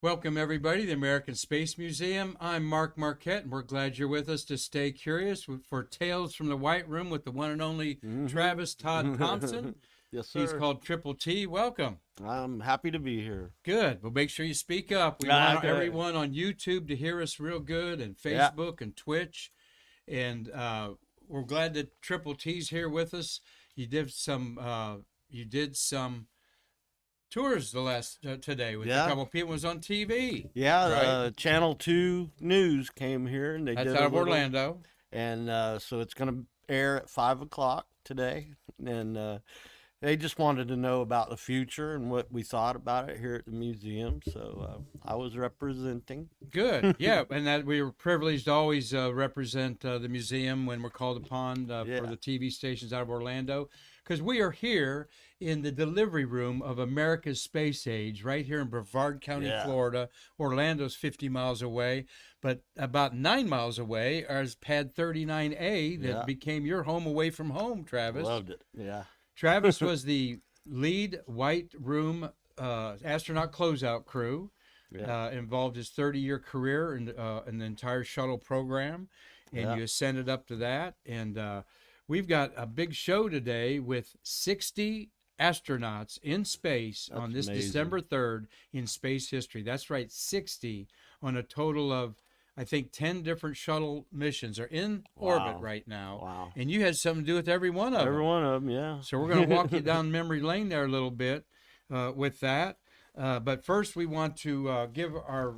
Welcome, everybody, to the American Space Museum. I'm Mark Marquette, and we're glad you're with us to stay curious for Tales from the White Room with the one and only Travis Todd Thompson. Yes, sir. He's called Triple T. Welcome. I'm happy to be here. Good. Well, make sure you speak up. We want everyone on YouTube to hear us real good, and Facebook and Twitch. And we're glad that Triple T's here with us. You did some tours the last today with a couple of people. It was on TV. Yeah, right? Channel 2 News came here, and That's out of Orlando. And so it's going to air at 5 o'clock today. And they just wanted to know about the future and what we thought about it here at the museum. So I was representing. Good. Yeah, and that we were privileged to always represent the museum when we're called upon for the TV stations out of Orlando, because we are here in the delivery room of America's space age, right here in Brevard County, Florida. Orlando's 50 miles away, but about 9 miles away is Pad 39A that became your home away from home, Travis. Loved it. Yeah. Travis was the lead White Room astronaut closeout crew. Involved his 30-year career in the entire shuttle program, and you ascended up to that. And we've got a big show today with 60 astronauts in space on this amazing. December 3rd in space history. That's right, 60 on a total of, I think, 10 different shuttle missions are in orbit right now. Wow. And you had something to do with every one of them. Every one of them, yeah. So we're going to walk you down memory lane there a little bit with that. But first, we want to give our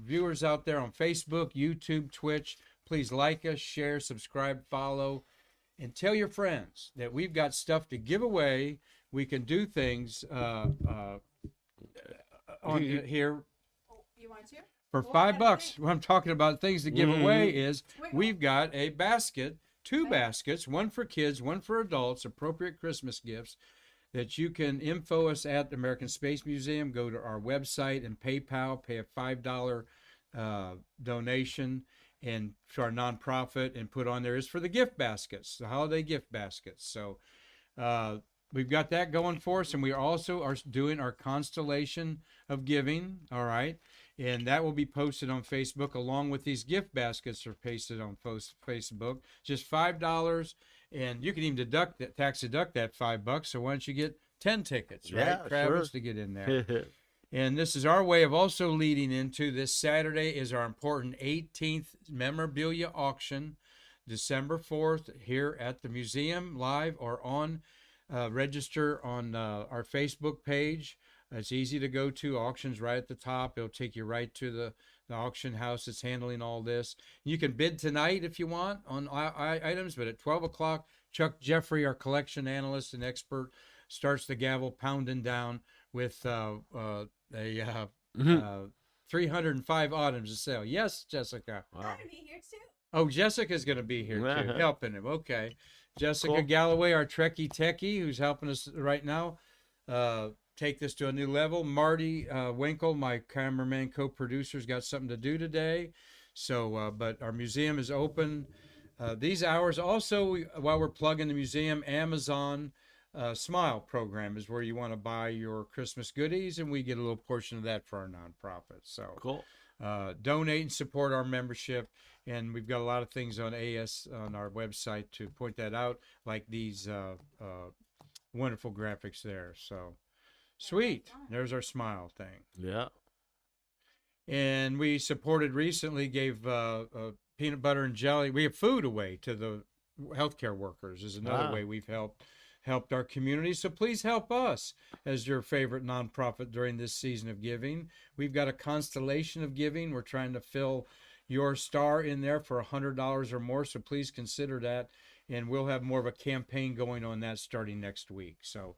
viewers out there on Facebook, YouTube, Twitch, please like us, share, subscribe, follow, and tell your friends that we've got stuff to give away. We can do things on here. You want to? For $5, what I'm talking about things to give away is we've got a basket, two baskets, one for kids, one for adults, appropriate Christmas gifts that you can info us at the American Space Museum. Go to our website and PayPal, pay a $5 donation and to our nonprofit, and put on there is for the gift baskets, the holiday gift baskets. So we've got that going for us, and we also are doing our constellation of giving, all right? And that will be posted on Facebook along with these gift baskets are pasted on Facebook. Just $5, and you can even tax deduct that $5. So why don't you get 10 tickets, right, Travis, to get in there? And this is our way of also leading into this Saturday is our important 18th Memorabilia Auction, December 4th, here at the museum, live or on. Register on our Facebook page. It's easy to go to. Auctions right at the top. It'll take you right to the auction house that's handling all this. You can bid tonight if you want on items, but at 12 o'clock, Chuck Jeffrey, our collection analyst and expert, starts the gavel pounding down with 305 items to sell. Yes, Jessica. Wow. I'm going to be here too. Oh, Jessica's going to be here too, helping him. Okay. Jessica Galloway, our Trekkie Techie, who's helping us right now take this to a new level. Marty Winkle, my cameraman co-producer, has got something to do today. So, but our museum is open these hours. Also, while we're plugging the museum, Amazon Smile program is where you want to buy your Christmas goodies, and we get a little portion of that for our nonprofit. So cool. Donate and support our membership. And we've got a lot of things on on our website to point that out, like these wonderful graphics there. So, sweet. There's our smile thing. Yeah. And we supported recently, gave peanut butter and jelly. We have food away to the healthcare workers is another way we've helped our community. So please help us as your favorite nonprofit during this season of giving. We've got a constellation of giving. We're trying to fill your star in there for $100 or more, so please consider that, and we'll have more of a campaign going on that starting next week. So,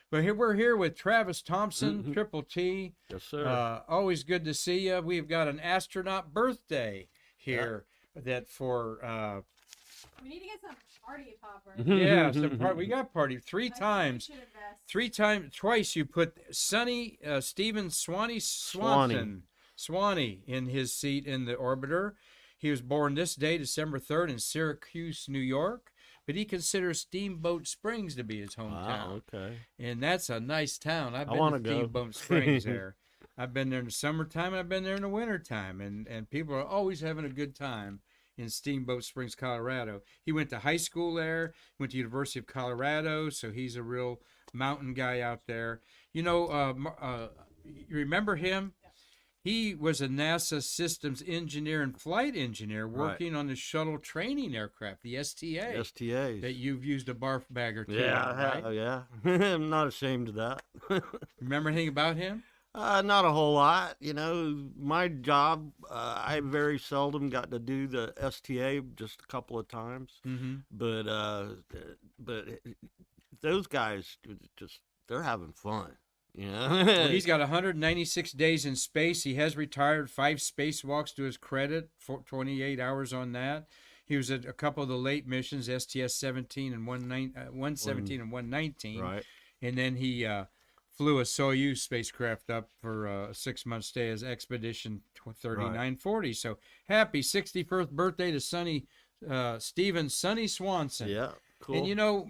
but here we're here with Travis Thompson, Triple T. Yes, sir. Always good to see you. We've got an astronaut birthday here that for we need to get some party popper. We got party twice you put Sonny Stephen Swanee in his seat in the orbiter. He was born this day, December 3rd, in Syracuse, New York, but he considers Steamboat Springs to be his hometown. Wow, okay. And that's a nice town. I've been to Steamboat Springs there. I've been there in the summertime, and I've been there in the wintertime, and people are always having a good time in Steamboat Springs, Colorado. He went to high school there, went to University of Colorado, so he's a real mountain guy out there. You know, you remember him? He was a NASA systems engineer and flight engineer working on the shuttle training aircraft, the STA. STAs. That you've used a barf bag or two. Yeah, on, right? yeah. I'm not ashamed of that. Remember anything about him? Not a whole lot. You know, my job, I very seldom got to do the STA, just a couple of times. Mm-hmm. But those guys they're having fun. You know? Well, he's got 196 days in space. He has retired, 5 spacewalks to his credit, 28 hours on that. He was at a couple of the late missions, STS-17 and 117 and 119. Right. And then he flew a Soyuz spacecraft up for a 6-month stay as Expedition 3940. So happy 61st birthday to Stephen Sonny Swanson. Yeah, cool. And you know,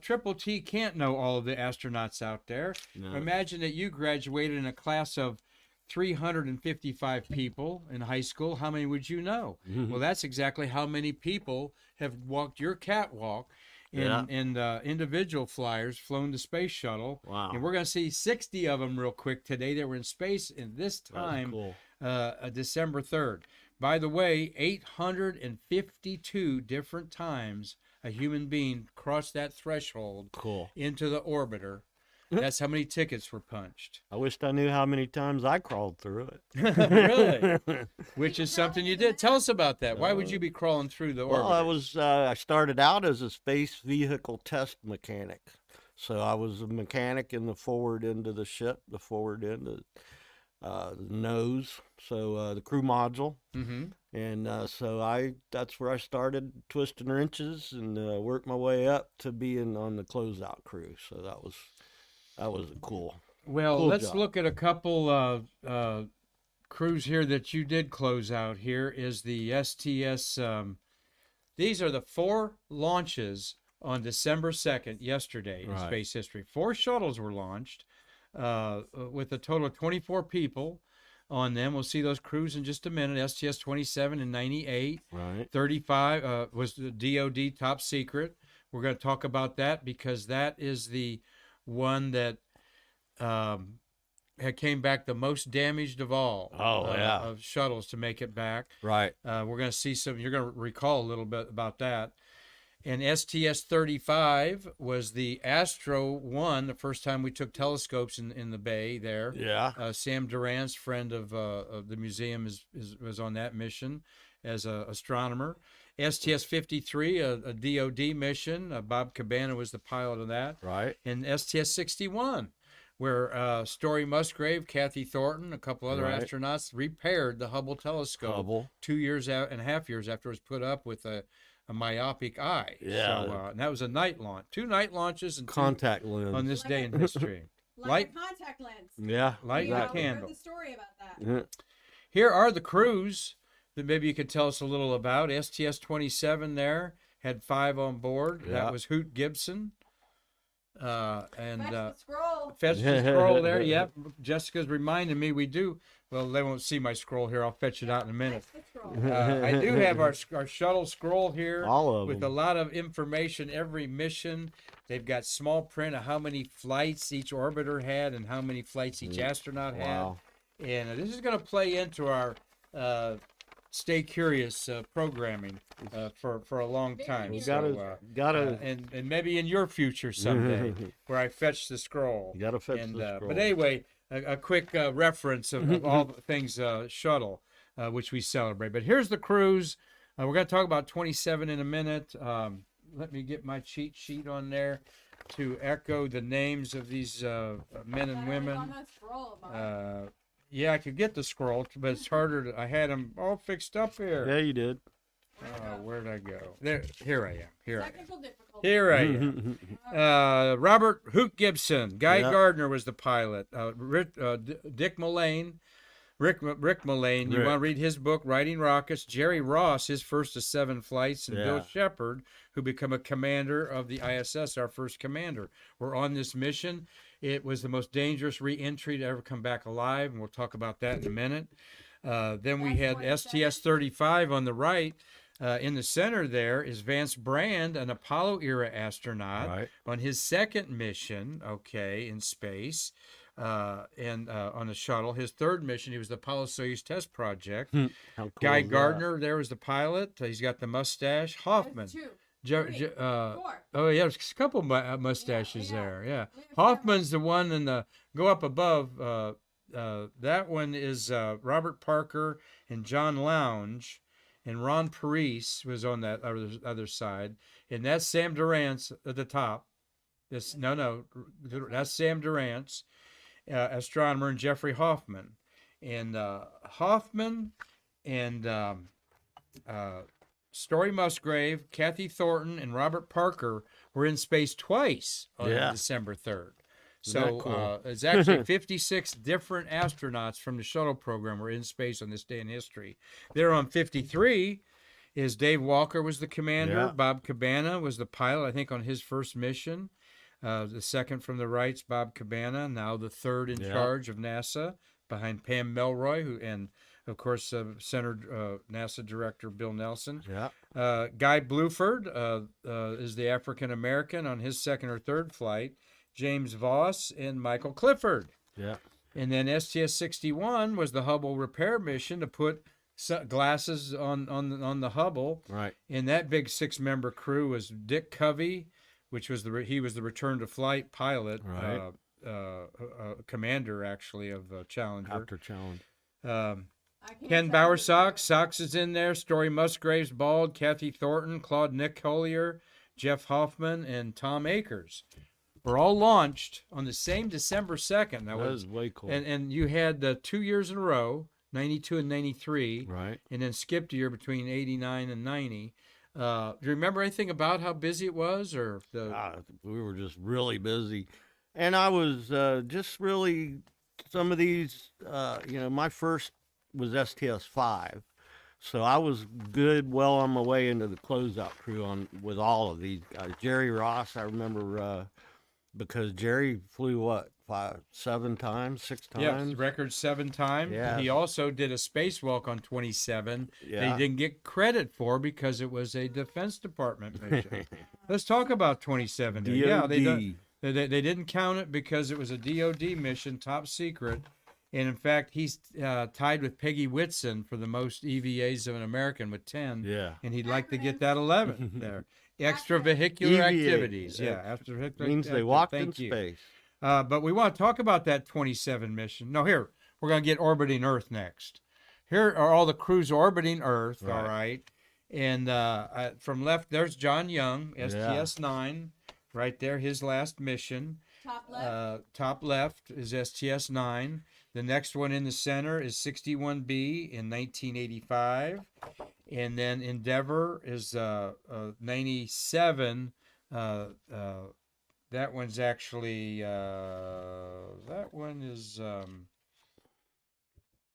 Triple T can't know all of the astronauts out there. No. Imagine that you graduated in a class of 355 people in high school. How many would you know? Well, that's exactly how many people have walked your catwalk in individual flyers flown the space shuttle. Wow. And we're going to see 60 of them real quick today that were in space in this time, cool. December 3rd. By the way, 852 different times a human being crossed that threshold into the orbiter. That's how many tickets were punched. I wished I knew how many times I crawled through it. Really? Which is something you did. Tell us about that. Why would you be crawling through the orbiter? Well, I started out as a space vehicle test mechanic. So I was a mechanic in the forward end of the ship, the forward end of the nose, so the crew module. Mm-hmm. And so that's where I started twisting wrenches and worked my way up to being on the Closeout Crew. So that was a cool. Well, cool let's job. look at a couple crews here that you did close out. Here is the STS. These are the 4 launches on December 2nd, yesterday in space history. 4 shuttles were launched with a total of 24 people on them. We'll see those crews in just a minute. STS-27 in 98. Right. 35 was the DOD top secret. We're going to talk about that because that is the one that had came back the most damaged of all. Of shuttles to make it back. Right. We're going to see some. You're going to recall a little bit about that. And STS-35 was the Astro 1, the first time we took telescopes in the bay there. Yeah. Sam Duran's friend of the museum was on that mission as an astronomer. STS-53, a DOD mission. Bob Cabana was the pilot of that. Right. And STS-61, where Story Musgrave, Kathy Thornton, a couple other astronauts repaired the Hubble telescope 2.5 years after it was put up with a myopic eye. Yeah. So, and that was a night launch. 2 night launches and contact lens on this day in history. Like a contact lens. Yeah. Light the candle. Heard the story about that. Here are the crews that maybe you could tell us a little about. STS-27 there had 5 on board. Yeah. That was Hoot Gibson. Fetch the scroll. Fetch the scroll there. Yep. Jessica's reminding me we do. Well, they won't see my scroll here. I'll fetch it out in a minute. I do have our shuttle scroll here with a lot of information, every mission. They've got small print of how many flights each orbiter had and how many flights each astronaut had. And this is going to play into our Stay Curious programming for a long time. You gotta and maybe in your future someday where I fetch the scroll. You gotta fetch the scroll. But anyway, a quick reference of all the things shuttle, which we celebrate. But here's the crews. We're going to talk about 27 in a minute. Let me get my cheat sheet on there to echo the names of these men and women. Yeah, I could get the scroll, but it's harder. I had them all fixed up here. Yeah, you did. Where'd I go? There, here I am. Here I am. Robert Hoot Gibson. Guy Gardner was the pilot. Dick Mullane. Rick Mullane. You want to read his book, Riding Rockets. Jerry Ross, his first of 7 flights. And Bill Shepard, who became a commander of the ISS, our first commander. We're on this mission. It was the most dangerous re-entry to ever come back alive, and we'll talk about that in a minute. Then we had STS-35 on the right. In the center there is Vance Brand, an Apollo-era astronaut, on his second mission, in space, and on the shuttle. His third mission, he was the Apollo-Soyuz test project. Cool Guy Gardner, there was the pilot. He's got the mustache. Hoffman. Oh yeah, there's a couple mustaches there. Yeah, Hoffman's the one in the go up above. That one is Robert Parker and John Lounge, and Ron Parise was on that other side, and that's Sam Durant's at the top. That's Sam Durant's astronomer, and Jeffrey Hoffman, and Hoffman and Story Musgrave, Kathy Thornton, and Robert Parker were in space twice on December 3rd. So cool? It's actually 56 different astronauts from the shuttle program were in space on this day in history. There on 53 is Dave Walker was the commander. Yeah. Bob Cabana was the pilot, I think, on his first mission. The second from the right's Bob Cabana, now the third in charge of NASA, behind Pam Milroy, and of course, NASA Director Bill Nelson. Yeah. Guy Bluford is the African American on his second or third flight. James Voss and Michael Clifford. Yeah. And then STS-61 was the Hubble repair mission to put glasses on the Hubble. Right. And that big 6-member crew was Dick Covey, which was he was the return to flight pilot, right. Commander actually of Challenger. After Challenger. Ken Bowersox. Sox is in there. Story Musgraves, Bald, Kathy Thornton, Claude Nick Collier, Jeff Hoffman, and Tom Akers were all launched on the same December 2nd. That was way cool. And you had 2 years in a row, 92 and 93. Right. And then skipped a year between 89 and 90. Do you remember anything about how busy it was? We were just really busy. And I was just really, some of these, my first was STS-5. So I was well on my way into the closeout crew with all of these guys. Jerry Ross, I remember, because Jerry flew 7 times, 6 times? Yeah, record 7 times. Yeah. He also did a spacewalk on 27 that he didn't get credit for because it was a Defense Department mission. Let's talk about 27. DOD. Yeah, they didn't count it because it was a DOD mission, top secret. And in fact, he's tied with Peggy Whitson for the most EVAs of an American with 10. Yeah. And he'd like to get that 11 there. Extravehicular activities. Yeah. Extravehicular means they walked in space. But we want to talk about that 27 mission. No, here, we're going to get orbiting Earth next. Here are all the crews orbiting Earth, all right? And from left, there's John Young, STS-9, right there, his last mission. Top left is STS-9. The next one in the center is 61B in 1985. And then Endeavour is 97. That one's actually,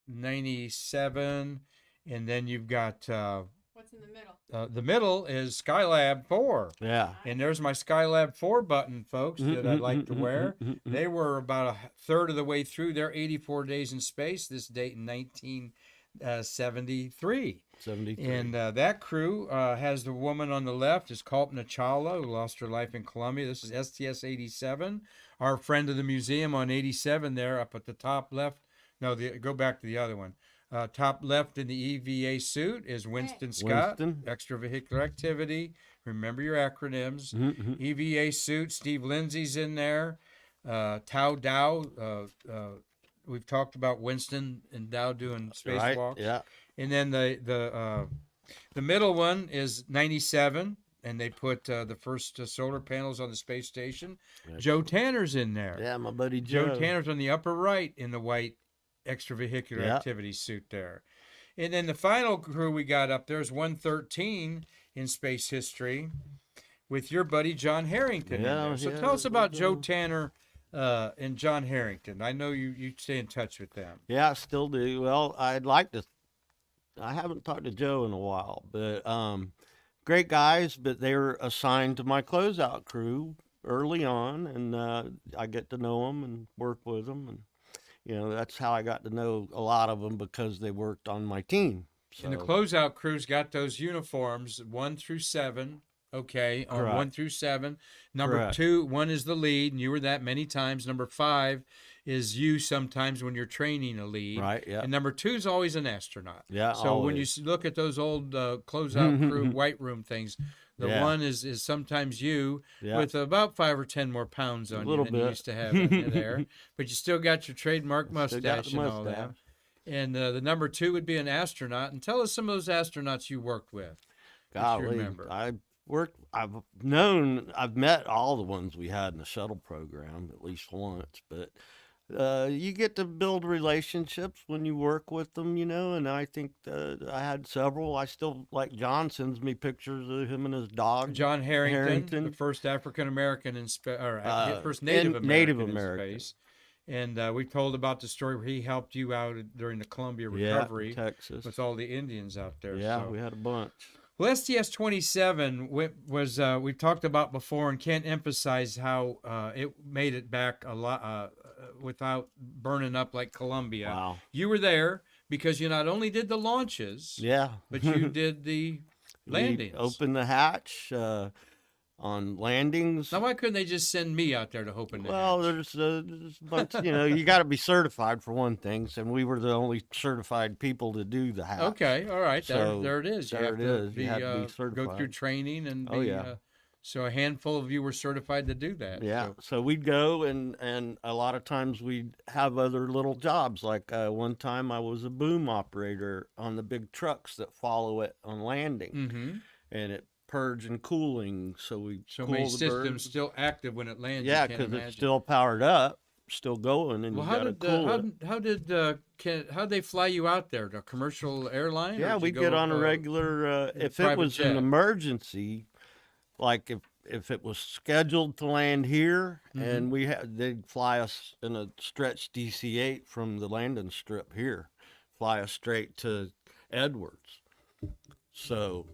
97. And then you've got... what's in the middle? The middle is Skylab 4. Yeah. And there's my Skylab 4 button, folks, that I'd like to wear. They were about a third of the way through their 84 days in space, this date in 1973. 73. And that crew has the woman on the left is Kalpana Chawla, who lost her life in Columbia. This is STS-87. Our friend of the museum on 87 there up at the top left. No, go back to the other one. Top left in the EVA suit is Winston Scott, extravehicular activity. Remember your acronyms. EVA suit, Steve Lindsay's in there. Tao Dow, we've talked about Winston and Dow doing spacewalks. Yeah. And then the middle one is 97, and they put the first solar panels on the space station. Joe Tanner's in there. Yeah, my buddy Joe. Joe Tanner's on the upper right in the white extravehicular activity suit there. And then the final crew we got up there is 113 in space history with your buddy John Harrington in there. So tell us about Joe Tanner and John Harrington. I know you stay in touch with them. Yeah, I still do. Well, I haven't talked to Joe in a while, but great guys, but they were assigned to my closeout crew early on, and I get to know them and work with them, and that's how I got to know a lot of them because they worked on my team. So. And the Closeout Crew's got those uniforms 1 through 7. Okay, on Correct. 1 through 7. Number Correct. 2, 1 is the lead, and you were that many times. Number 5 is you sometimes when you're training a lead. Right, yeah. And number 2 is always an astronaut. Yeah, so when you always. look at those old Closeout Crew White Room things, the Yeah. 1 is sometimes you Yeah. with about 5 or 10 more pounds on you little than you bit. used to have in there. But you still got your trademark Still got the mustache and all that. mustache. And the number 2 would be an astronaut. And tell us some of those astronauts you worked with. If you Golly, remember. I've met all the ones we had in the shuttle program at least once, but you get to build relationships when you work with them, and I think I had several. I still, like John sends me pictures of him and his dog. John Harrington, the first African American in space, or first Native American in space. And we told about the story where he helped you out during the Columbia recovery, Texas, with all the Indians out there. Yeah, so. we had a bunch. Well, STS27 was we talked about before, and can't emphasize how it made it back a lot without burning up like Columbia. Wow. You were there because you not only did the launches, Yeah, but you did the landings. We opened the hatch on landings. Now, why couldn't they just send me out there to open the Well, hatch? there's a bunch, you got to be certified for one thing, and we were the only certified people to do the hatch. Okay, all right, So, there it is. there it is. You had to be go certified. through training and be, Oh, yeah. so a handful of you were certified to do that. Yeah, So, so we'd go, and a lot of times we'd have other little jobs. Like one time I was a boom operator on the big trucks that follow it on landing, and it purge and cooling, so we so cool many the systems birds. still active when it lands. Yeah, you can't because imagine. it's still powered up, still going, and Well, you how got to did cool it. how'd they fly you out there? The commercial airline? or Yeah, did we you get go, on a regular. If it private was jet? an emergency, like if it was scheduled to land here, and they'd fly us in a stretch DC-8 from the landing strip here, fly us straight to Edwards. So,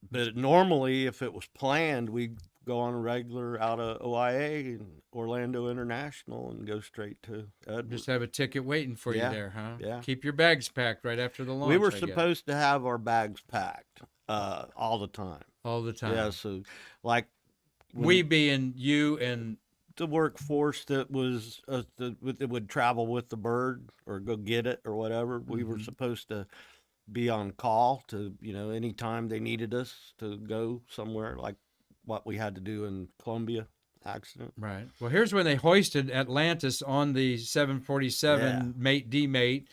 but normally, if it was planned, we'd go on a regular out of OIA and Orlando International and go straight to Edwards. Just have a ticket waiting for you Yeah, there, huh? yeah. Keep your bags packed right after the launch. We were I guess. supposed to have our bags packed all the time. all the time. Yeah, so like We being you and the workforce that was that would travel with the bird or go get it or whatever, we were supposed to be on call to anytime they needed us to go somewhere, like what we had to do in Columbia accident. right. Well, here's when they hoisted Atlantis on the 747 mate demate.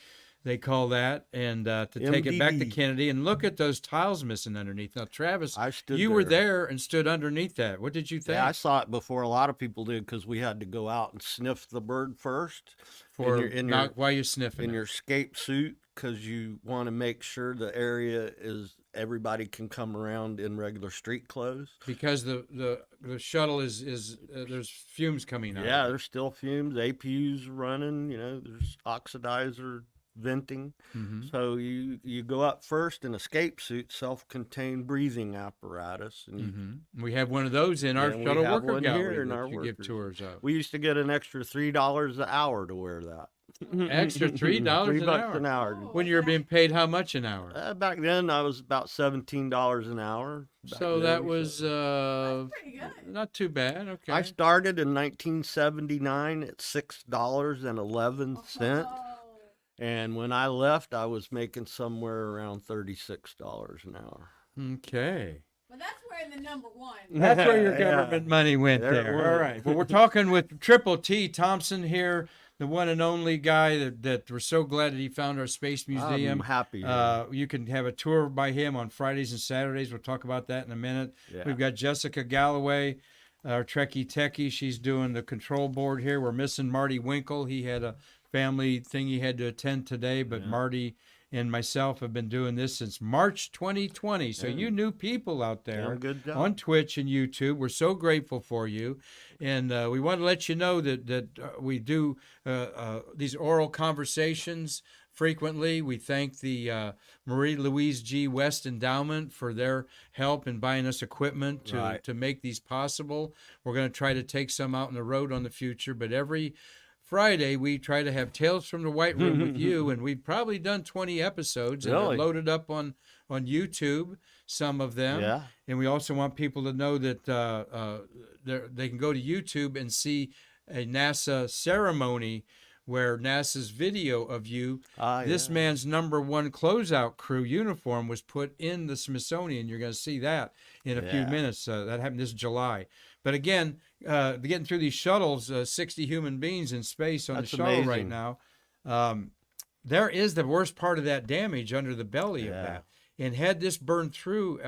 They call that, and to take it back to MDD. Kennedy, and look at those tiles missing underneath. Now, Travis, I stood you were there. there and stood underneath that. What did you think? Yeah, I saw it before a lot of people did because we had to go out and sniff the bird first. For in your why you sniffing in it? your escape suit, because you want to make sure the area is everybody can come around in regular street clothes. Because the shuttle is there's fumes coming out. Yeah, there's still fumes. APU's running. There's oxidizer venting. So you go up first in escape suit, self-contained breathing apparatus, and We have one of those in our And we shuttle have worker one gallery here in that our you give workers. tours of. we used to get an extra $3 an hour to wear that. Extra $3 $3 an hour. Oh. When you were being paid how much an hour? Back then, I was about $17 an hour. back So then, that was Pretty good. not too bad. Okay. I started in 1979 at $6.11, Oh. and when I left, I was making somewhere around $36 an hour. Okay. Well, that's where the number one. That's where your Yeah. government money went There it there. went. All right. Well, we're talking with Triple T Thompson here, the one and only guy that we're so glad that he found our space museum. I'm happy. You can have a tour by him on Fridays and Saturdays. We'll talk about that in a minute. Yeah. We've got Jessica Galloway, our Trekkie Techie. She's doing the control board here. We're missing Marty Winkle. He had a family thing he had to attend today, but Marty and myself have been doing this since March 2020. So you new people out there good job. on Twitch and YouTube, we're so grateful for you. And we want to let you know that we do these oral conversations frequently. We thank the Marie Louise G. West Endowment for their help in buying us equipment to make these possible. We're going to try to take some out on the road on the future, but every Friday we try to have Tales from the White Room with you, and we've probably done 20 episodes, and they're loaded up on YouTube, some of them. Yeah. And we also want people to know that they can go to YouTube and see a NASA ceremony where NASA's video of you, this man's #1 Closeout Crew uniform was put in the Smithsonian. You're going to see that in a few minutes. That happened this July. But again, getting through these shuttles, 60 human beings in space on the shuttle right now, there is the worst part of that damage under the belly of that. And had this burned through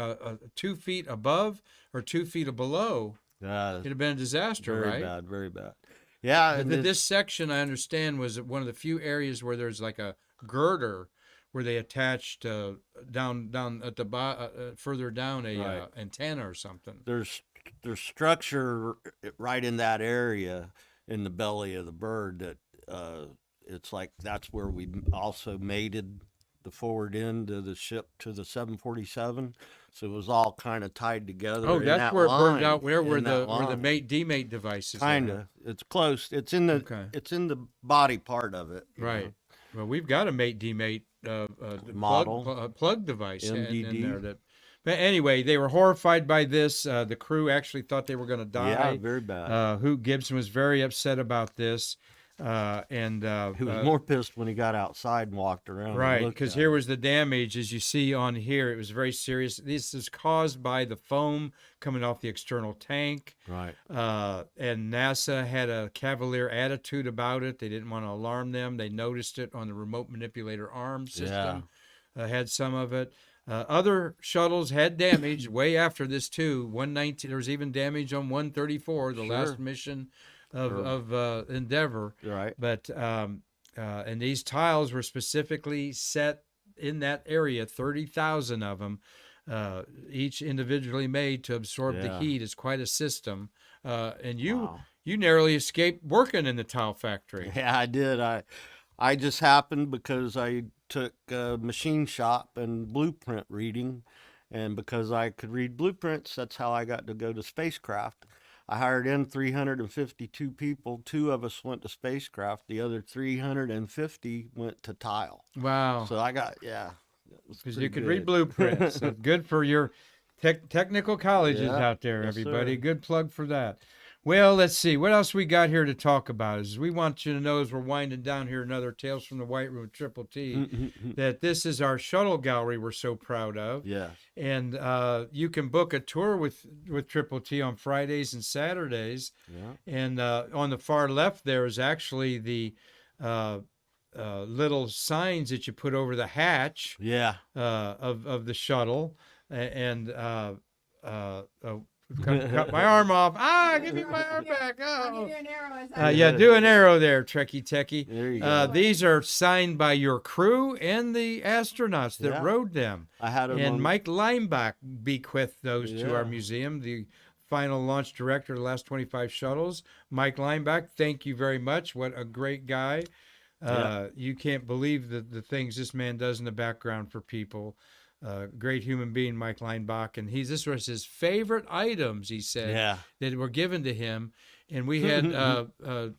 2 feet above or 2 feet below, it'd have been a disaster, very right? Very bad, very bad. Yeah, But this section, I understand, was one of the few areas where there's like a girder where they attached down at the further down a antenna or something. There's structure right in that area in the belly of the bird that it's like that's where we also mated the forward end of the ship to the 747. So it was all kind of tied together. Oh, that's where it burned out. Where the the mate demate devices. Kind of. It's close. It's in the body part of it. Right. Well, we've got a mate demate model plug device MDD. in there. But anyway, they were horrified by this. The crew actually thought they were going to die. Yeah, very bad. Hoot Gibson was very upset about this. He was more pissed when he got outside and walked around. Right, because here was the damage, as you see on here. It was very serious. This is caused by the foam coming off the external tank. Right. And NASA had a cavalier attitude about it. They didn't want to alarm them. They noticed it on the remote manipulator arm system. Had some of it. Other shuttles had damage way after this too. 119. There was even damage on 134, the last mission of Endeavor. Right. But and these tiles were specifically set in that area, 30,000 of them, each individually made to absorb the heat. It's quite a system. And you narrowly escaped working in the tile factory. Yeah, I did. I just happened because I took machine shop and blueprint reading, and because I could read blueprints, that's how I got to go to spacecraft. I hired in 352 people. 2 of us went to spacecraft. The other 350 went to tile. Wow. So I got, because you could read blueprints. So good for your technical colleges out there, everybody. Sir. Good plug for that. Well, let's see. What else we got here to talk about? Is we want you to know as we're winding down here another Tales from the White Room Triple T, that this is our shuttle gallery we're so proud of. Yeah. And you can book a tour with Triple T on Fridays and Saturdays. Yeah. And on the far left there is actually the little signs that you put over the hatch of the shuttle. And cut my arm off. Give me my arm back. Oh. Do an arrow there, Trekkie Techie. There you go. These are signed by your crew and the astronauts that rode them. I had them and Mike Leimbach bequeathed those to our museum, the final launch director of the last 25 shuttles. Mike Leimbach, thank you very much. What a great guy. You can't believe the things this man does in the background for people. Great human being, Mike Leimbach, and this was his favorite items, he said, that were given to him. And we had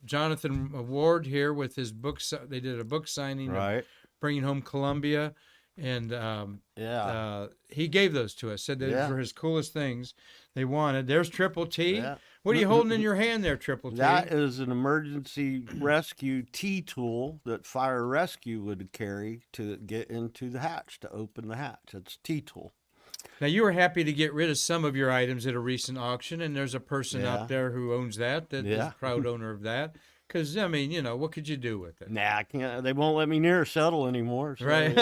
Jonathan Ward here with his books. They did a book signing, Bringing Home Columbia, and he gave those to us. Said that were his coolest things they wanted. There's Triple T. What are you holding in your hand there, Triple T? That is an emergency rescue T-tool that fire rescue would carry to get into the hatch, to open the hatch. It's T-tool. Now, you were happy to get rid of some of your items at a recent auction, and there's a person out there who owns that is a proud owner of that. Because, I mean, what could you do with it? Nah, I can't. They won't let me near a shuttle anymore. So, right.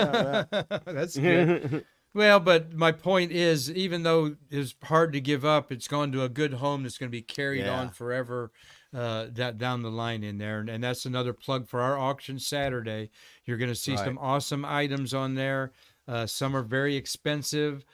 That's good. Well, but my point is, even though it's hard to give up, it's gone to a good home that's going to be carried on forever down the line in there. And that's another plug for our auction Saturday. You're going to see some awesome items on there. Some are very expensive.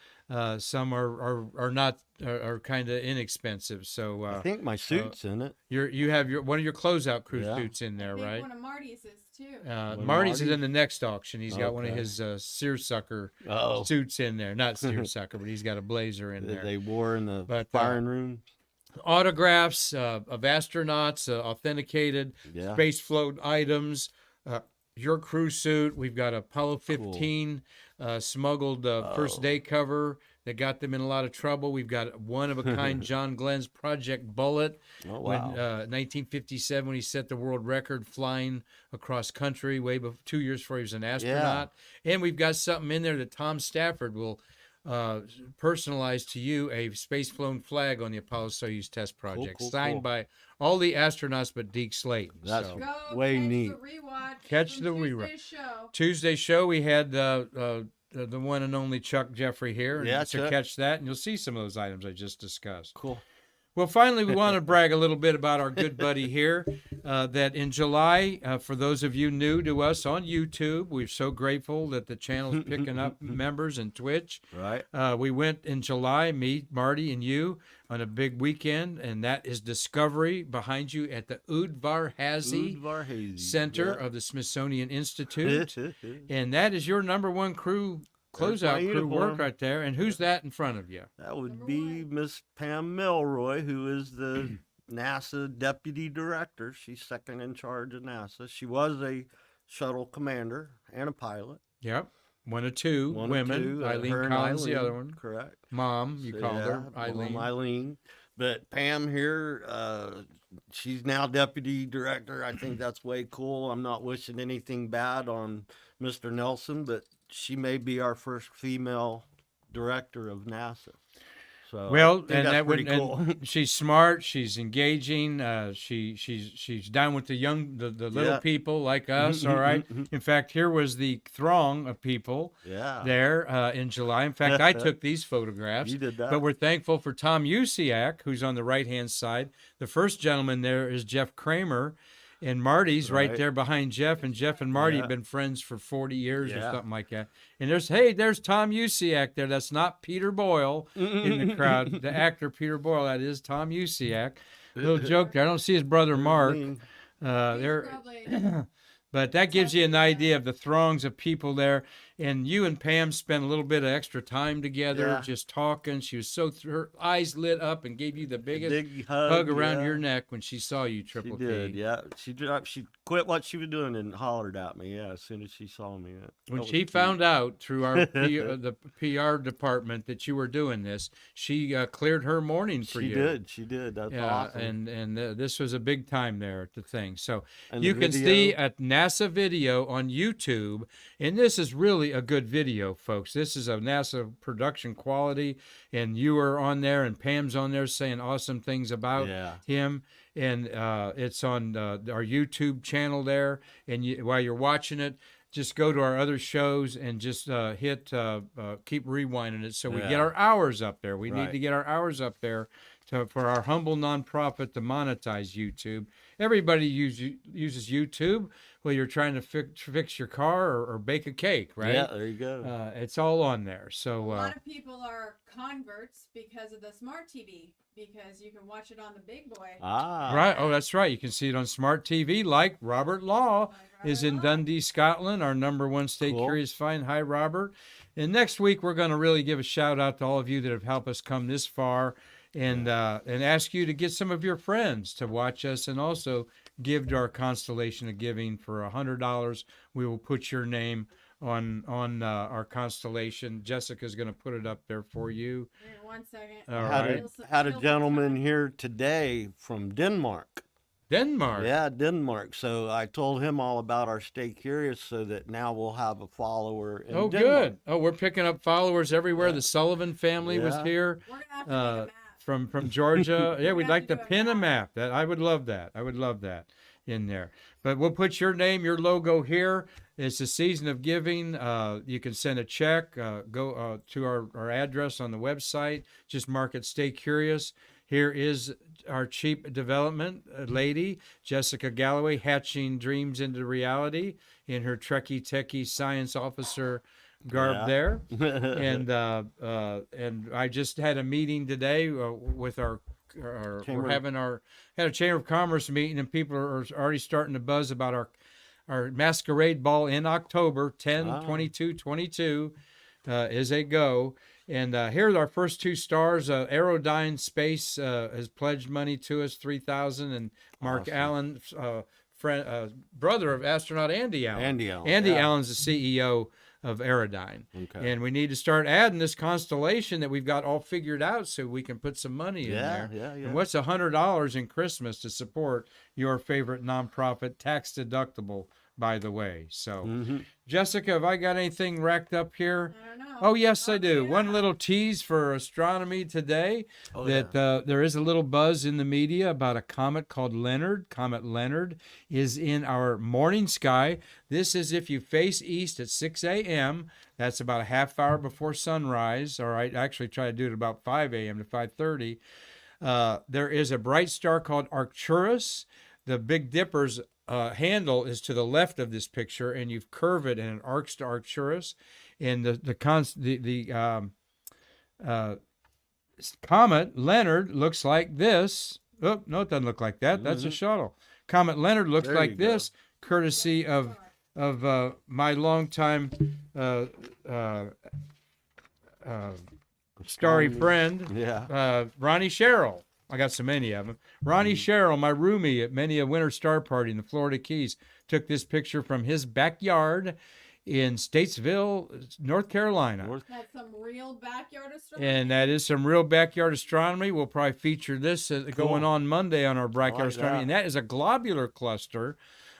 Some are not, are kind of inexpensive. So I think my suit's in it. you have one of your Closeout Crew Yeah. suits in there, I think right? one of Marty's is too. Marty's is in the next auction. He's got one of Okay. his seersucker Oh. suits in there. Not seersucker, but he's got a blazer in That there. they wore in the But, firing room. Autographs of astronauts, authenticated Yeah. space float items, your crew suit. We've got Apollo 15 smuggled first day cover that got them in a lot of trouble. We've got one of a kind John Glenn's Project Bullet. Oh, When wow. 1957, when he set the world record flying across country, 2 years before he was an astronaut. And we've got something in there that Tom Stafford will personalize to you, a space flown flag on the Apollo-Soyuz test project, cool, signed cool. by all the astronauts but Deke Slayton. That's So, Go way catch neat. the rewatch. Catch from the rewatch. Tuesday's show. Tuesday show, we had the one and only Chuck Jeffrey here. And Yeah, so Chuck. catch that, and you'll see some of those items I just discussed. Cool. Well, finally, we want to brag a little bit about our good buddy here. That in July, for those of you new to us on YouTube, we're so grateful that the channel's picking up members and Twitch. Right. We went in July, me, Marty, and you, on a big weekend, and that is Discovery behind you at the Udvar-Hazy Udvar-Hazy. Center Yeah. of the Smithsonian Institute. And that is your number one crew, There's my closeout crew work uniform. right there. And who's that in front of you? That would Number be Miss Pam Milroy, who is the NASA deputy director. She's second in charge of NASA. She was a shuttle commander and a pilot. Yep. One of two One of women. two, Eileen her and Collins, the Eileen, other one. Correct. Mom, you So, called yeah, her. Eileen. Eileen. But Pam here, she's now deputy director. I think that's way cool. I'm not wishing anything bad on Mr. Nelson, but she may be our first female director of NASA. So Well, I think and that's that pretty would, cool. and she's smart. She's engaging. She's down with the young, the little Yeah. people like us. All right. In fact, here was the throng of people Yeah. there in July. In fact, I took these photographs. You did that. But we're thankful for Tom Usiak, who's on the right-hand side. The first gentleman there is Jeff Kramer, and Marty's right Right. there behind Jeff. And Jeff and Marty Yeah. have been friends for 40 years or Yeah. something like that. And there's Tom Usiak there. That's not Peter Boyle in the crowd. The actor Peter Boyle, that is Tom Usiak. Little joke there. I don't see his brother Mark. He's There. probably But that gives you an idea of the throngs of people there. And you and Pam spent a little bit of extra time together, Yeah. just talking. She was her eyes lit up and gave you the biggest Big hug around yeah. your neck when she saw you, She Triple did, P. yeah. She quit what she was doing and hollered at me, yeah, as soon as she saw me. That When was she cute. found out through our the PR department that you were doing this, she cleared her morning for you. She did. That's Yeah, awesome. and this was a big time there at the thing. So And you the can video- see a NASA video on YouTube, and this is really a good video, folks. This is a NASA production quality, and you are on there, and Pam's on there saying awesome things about Yeah. him. And it's on our YouTube channel there. And while you're watching it, just go to our other shows and just hit keep rewinding it so we get Yeah. our hours up there. We need Right. to get our hours up there for our humble nonprofit to monetize YouTube. Everybody uses YouTube while you're trying to fix your car or bake a cake, right? Yeah, there you go. It's all on there. a So lot of people are converts because of the smart TV because you can watch it on the big boy. right. Oh, that's right. You can see it on smart TV, like Robert Law Like is Robert in Law. Dundee, Scotland. Our number one Stay Cool. Curious find. Hi, Robert. And next week we're going to really give a shout out to all of you that have helped us come this far, and ask you to get some of your friends to watch us, and also give to our Constellation of Giving. For $100, we will put your name on our constellation. Jessica's going to put it up there for you. Here, 1 second. All had, right. had a gentleman here today from Denmark. Denmark. Yeah, Denmark. So I told him all about our Stay Curious so that now we'll have a follower in Oh, Denmark. good. Oh, we're picking up followers everywhere. Yeah. The Sullivan family was Yeah. here We're going to have to make a map. from Georgia. Yeah, we'd have like to to do a pin a map. map. That I would love that. I would love that in there. But we'll put your name, your logo here. It's the season of giving. You can send a check. Go to our address on the website. Just mark it Stay Curious. Here is our chief development lady, Jessica Galloway, hatching dreams into reality in her Trekkie Techie science officer garb there. And I just had a meeting today with our had a Chamber of Commerce meeting, and people are already starting to buzz about our masquerade ball in October, 10/22/22 is a go. And here are our first 2 stars. Aerodyne Space has pledged money to us, $3,000, and Mark Allen, brother of astronaut Andy Allen. Andy Allen's the CEO of Aerodyne. Okay. And we need to start adding this constellation that we've got all figured out so we can put some money in there. Yeah. And what's $100 in Christmas to support your favorite nonprofit, tax deductible, by the way? So, Jessica, have I got anything racked up here? I don't know. Oh, yes, I do. Yeah. One little tease for astronomy today, there is a little buzz in the media about a comet called Leonard. Comet Leonard is in our morning sky. This is if you face east at 6 a.m. That's about a half hour before sunrise. All right, I actually try to do it about 5 a.m. to 5:30. There is a bright star called Arcturus. The Big Dipper's handle is to the left of this picture, and you've curved it, and it arcs to Arcturus. And the Comet Leonard looks like this. Oh, no, it doesn't look like that. That's a shuttle. Comet Leonard looks like this, courtesy of my longtime starry friend, Ronnie Sherrill. I got so many of them. Ronnie Sherrill, my roomie at many a winter star party in the Florida Keys, took this picture from his backyard in Statesville, North Carolina. That's some real backyard astronomy. And that is some real backyard astronomy. We'll probably feature this going on Monday on our backyard astronomy. And that is a globular cluster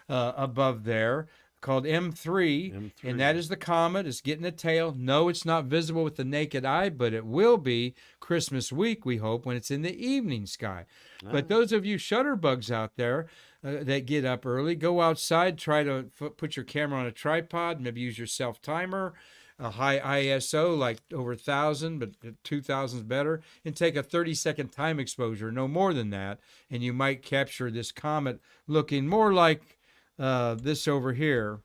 above there called M3, and that is the comet. It's getting a tail. No, it's not visible with the naked eye, but it will be Christmas week, we hope, when it's in the evening sky. But those of you shutterbugs out there that get up early, go outside, try to put your camera on a tripod, maybe use your self-timer, a high ISO, like over 1,000, but 2,000 is better, and take a 30-second time exposure, no more than that, and you might capture this comet looking more like this over here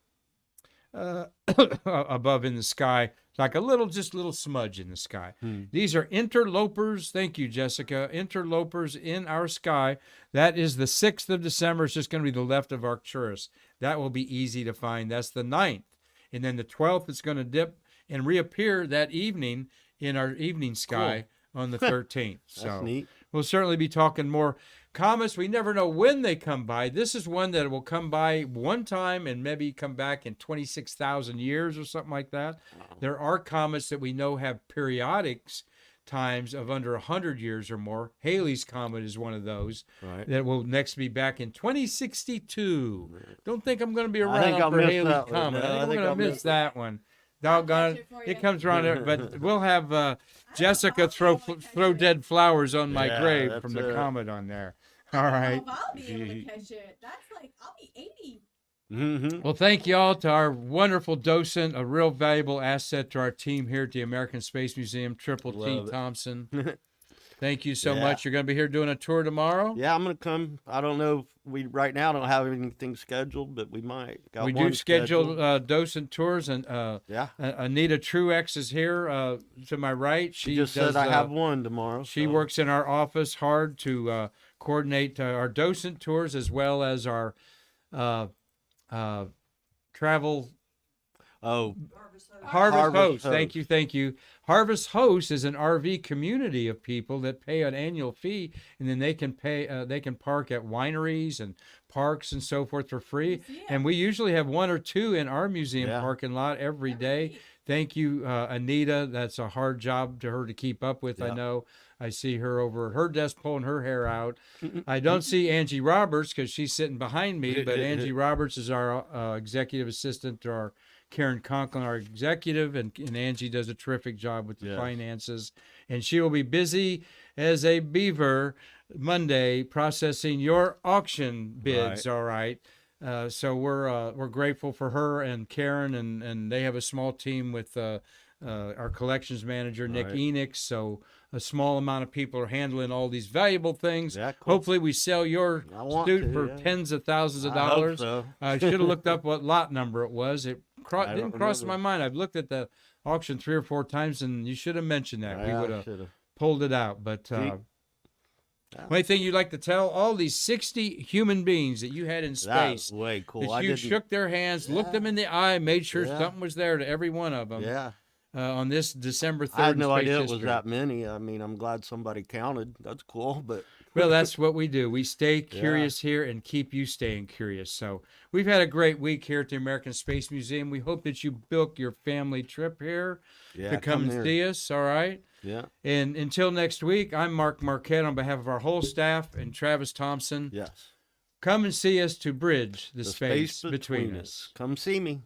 above in the sky, like a little smudge in the sky. These are interlopers. Thank you, Jessica. Interlopers in our sky. That is the 6th of December. It's just going to be the left of Arcturus. That will be easy to find. That's the 9th. And then the 12th, it's going to dip and reappear that evening in our evening sky on the 13th. So neat. We'll certainly be talking more comets. We never know when they come by. This is one that will come by one time and maybe come back in 26,000 years or something like that. There are comets that we know have periodics times of under 100 years or more. Halley's Comet is one of those that will next be back in 2062. Don't think I'm going to be around for Halley's Comet. I think I'm going to miss that one. Doggone it comes around there, but we'll have Jessica throw dead flowers on my grave from the comet on there. All right. I'll be able to catch it. That's like, I'll be 80. Well, thank you all to our wonderful docent, a real valuable asset to our team here at the American Space Museum, Triple T Thompson. Thank you so much. You're going to be here doing a tour tomorrow? Yeah, I'm going to come. I don't know if we right now don't have anything scheduled, but we might. We do schedule docent tours, and Anita Truex is here to my right. She just said I have one tomorrow. She works in our office hard to coordinate our docent tours as well as our travel. Harvest Host. Thank you. Harvest Host is an RV community of people that pay an annual fee, and then they can park at wineries and parks and so forth for free. And we usually have one or two in our museum parking lot every day. Thank you, Anita. That's a hard job to her to keep up with. I know. I see her over at her desk pulling her hair out. I don't see Angie Roberts because she's sitting behind me, but Angie Roberts is our executive assistant to our Karen Conklin, our executive, and Angie does a terrific job with the finances. And she will be busy as a beaver Monday processing your auction bids, all right? So we're grateful for her and Karen, and they have a small team with our collections manager, Nick Right. Enoch. So a small amount of people are handling all these valuable things. Yeah, cool. Hopefully we sell your I want suit to, for yeah. tens of thousands of I hope dollars. so. I should have looked up what lot number it was. It I don't didn't cross my remember. mind. I've looked at the auction 3 or 4 times, and you should have mentioned that. We Yeah, would I have should've. pulled it out. But Yeah. only thing you'd like to tell all these 60 human beings that you had in That space, was way cool. that I you didn't, shook their hands, looked them Yeah. in the eye, made sure Yeah. something was there to every one of them yeah. on this December 3rd. I had in no space idea it was history. that many. I mean, I'm glad somebody counted. That's cool, but Well, that's what we do. We stay curious here and keep you staying curious. So we've had a great week here at the American Space Museum. We hope that you book your family trip here yeah, to come and here. see us. All right. Yeah. And until next week, I'm Mark Marquette on behalf of our whole staff and Travis Thompson. Yes. Come and see us to bridge the The space between us. Come see me.